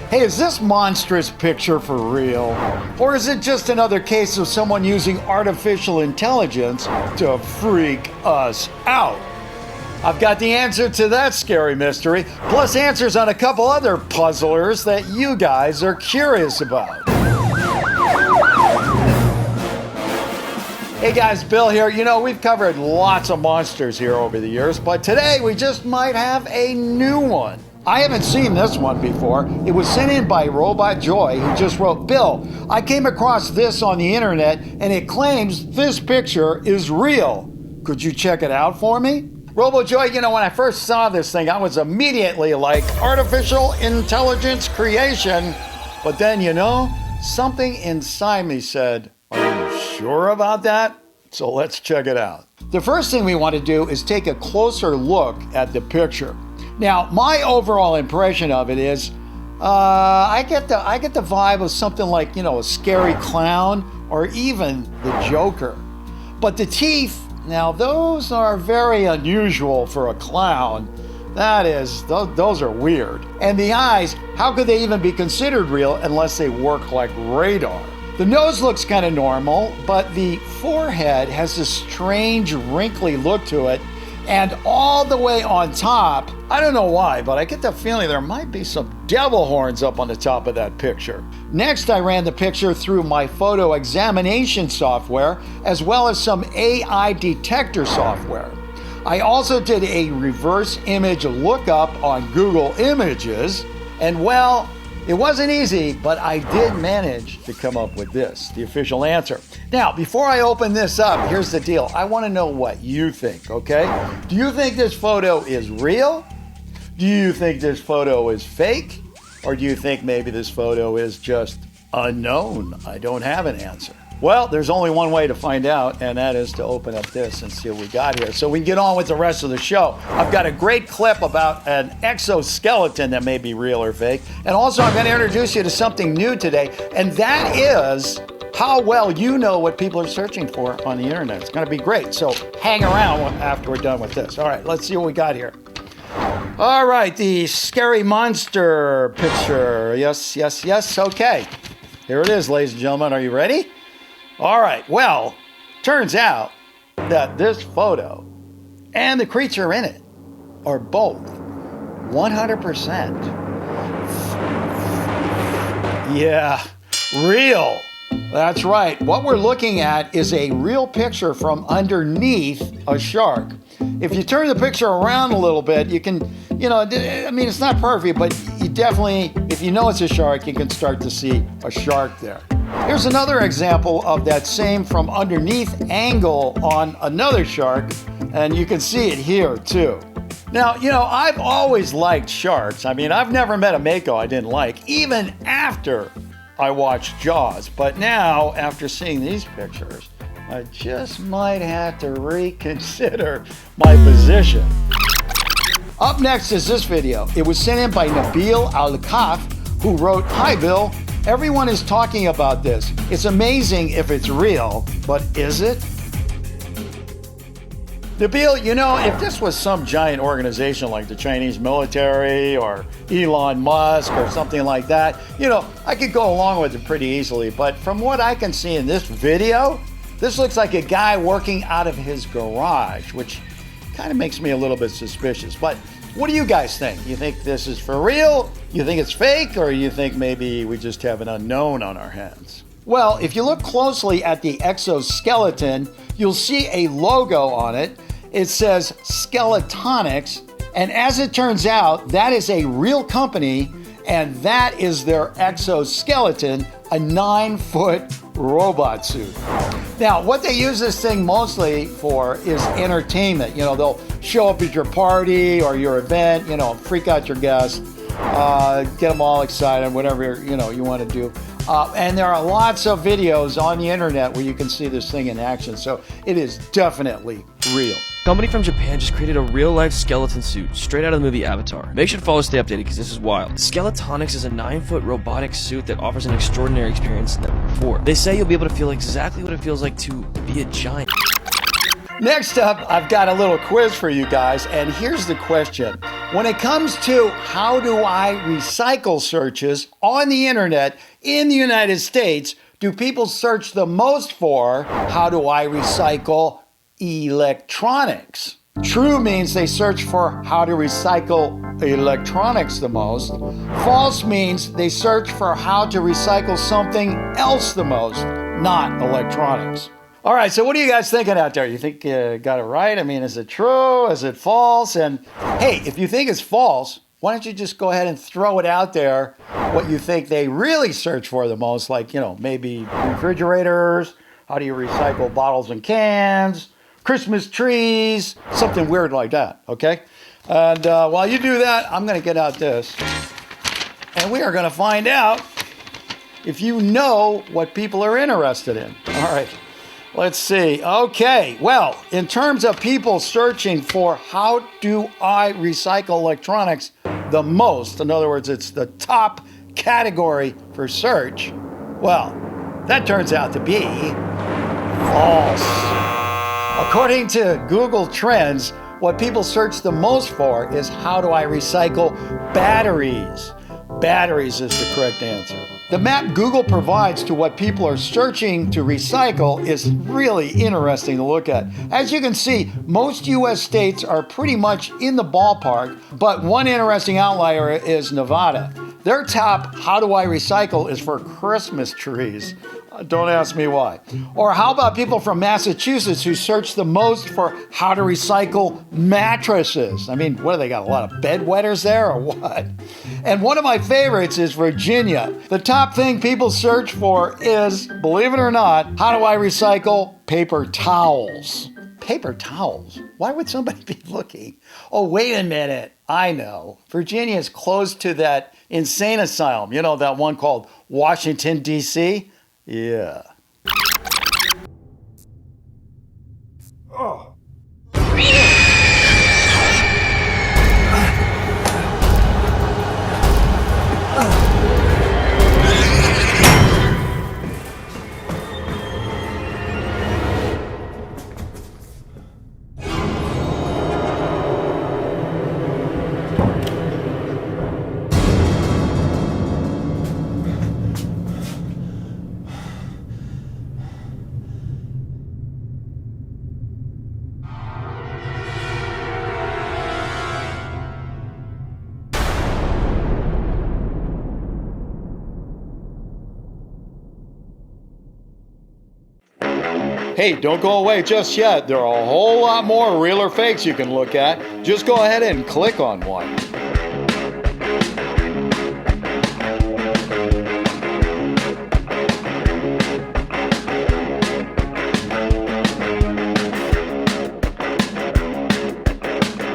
Hey, is this monstrous picture for real? Or is it just another case of someone using artificial intelligence to freak us out? I've got the answer to that scary mystery, plus answers on a couple other puzzlers that you guys are curious about. Hey guys, Bill here. You know, we've covered lots of monsters here over the years, but today we just might have a new one. I haven't seen this one before. It was sent in by Robot Joy, who just wrote, Bill, I came across this on the internet and it claims this picture is real. Could you check it out for me? Robo Joy, you know, when I first saw this thing, I was immediately like, artificial intelligence creation. But then, you know, something inside me said, are you sure about that? So let's check it out. The first thing we want to do is take a closer look at the picture. Now, my overall impression of it is, I get the vibe of something like, you know, a scary clown or even the Joker. But the teeth, now those are very unusual for a clown. That is, those are weird. And the eyes, how could they even be considered real unless they work like radar? The nose looks kind of normal, but the forehead has this strange wrinkly look to it. And all the way on top, I don't know why, but I get the feeling there might be some devil horns up on the top of that picture. Next, I ran the picture through my photo examination software, as well as some AI detector software. I also did a reverse image lookup on Google Images, and well, it wasn't easy, but I did manage to come up with this, the official answer. Now, before I open this up, here's the deal. I want to know what you think, okay? Do you think this photo is real? Do you think this photo is fake? Or do you think maybe this photo is just unknown? I don't have an answer. Well, there's only one way to find out, and that is to open up this and see what we got here. So we can get on with the rest of the show. I've got a great clip about an exoskeleton that may be real or fake. And also, I'm going to introduce you to something new today, and that is how well you know what people are searching for on the internet. It's going to be great. So hang around after we're done with this. All right, let's see what we got here. All right, the scary monster picture. Yes, yes, yes. Okay. Here it is, ladies and gentlemen. Are you ready? All right, well, turns out that this photo and the creature in it are both 100%. Yeah, real. That's right. What we're looking at is a real picture from underneath a shark. If you turn the picture around a little bit, you can, you know, I mean, it's not perfect, but you definitely, if you know it's a shark, you can start to see a shark there. Here's another example of that same from underneath angle on another shark, and you can see it here too. Now, you know, I've always liked sharks. I mean, I've never met a mako I didn't like, even after I watched Jaws. But now, after seeing these pictures, I just might have to reconsider my position. Up next is this video. It was sent in by Nabil Al-Kaf, who wrote, Hi Bill, everyone is talking about this. It's amazing if it's real, but is it? Nabil, you know, if this was some giant organization like the Chinese military or Elon Musk or something like that, you know, I could go along with it pretty easily. But from what I can see in this video, this looks like a guy working out of his garage, which kind of makes me a little bit suspicious. But what do you guys think? You think this is for real? You think it's fake? Or you think maybe we just have an unknown on our hands? Well, if you look closely at the exoskeleton, you'll see a logo on it. It says Skeletonics, and as it turns out, that is a real company, and that is their exoskeleton, a 9-foot robot suit. Now, what they use this thing mostly for is entertainment. You know, they'll show up at your party or your event, you know, freak out your guests, get them all excited, whatever, you know, you want to do. And there are lots of videos on the internet where you can see this thing in action. So it is definitely real. A company from Japan just created a real-life skeleton suit straight out of the movie Avatar. Make sure to follow, stay updated, because this is wild. Skeletonics is a 9-foot robotic suit that offers an extraordinary experience never before. They say you'll be able to feel exactly what it feels like to be a giant. Next up, I've got a little quiz for you guys, and here's the question. When it comes to how do I recycle searches on the internet in the United States, do people search the most for how do I recycle electronics? True means they search for how to recycle electronics the most. False means they search for how to recycle something else the most, not electronics. All right, so what are you guys thinking out there? You think you got it right? I mean, is it true? Is it false? And hey, if you think it's false, why don't you just go ahead and throw it out there, what you think they really search for the most, like, maybe refrigerators, how do you recycle bottles and cans, Christmas trees, something weird like that, okay? And while you do that, I'm going to get out this. And we are going to find out if you know what people are interested in. All right, let's see. Okay, well, in terms of people searching for how do I recycle electronics the most, in other words, it's the top category for search, well, that turns out to be false. According to Google Trends, what people search the most for is how do I recycle batteries? Batteries is the correct answer. The map Google provides to what people are searching to recycle is really interesting to look at. As you can see, most US states are pretty much in the ballpark, but one interesting outlier is Nevada. Their top how do I recycle is for Christmas trees. Don't ask me why. Or how about people from Massachusetts who search the most for how to recycle mattresses? I mean, what do they got, a lot of bedwetters there or what? And one of my favorites is Virginia. The top thing people search for is, believe it or not, how do I recycle paper towels? Paper towels? Why would somebody be looking? Oh, wait a minute. I know. Virginia is close to that insane asylum. You know, that one called Washington, D.C.? Yeah. Oh. Hey, don't go away just yet. There are a whole lot more real or fakes you can look at. Just go ahead and click on one.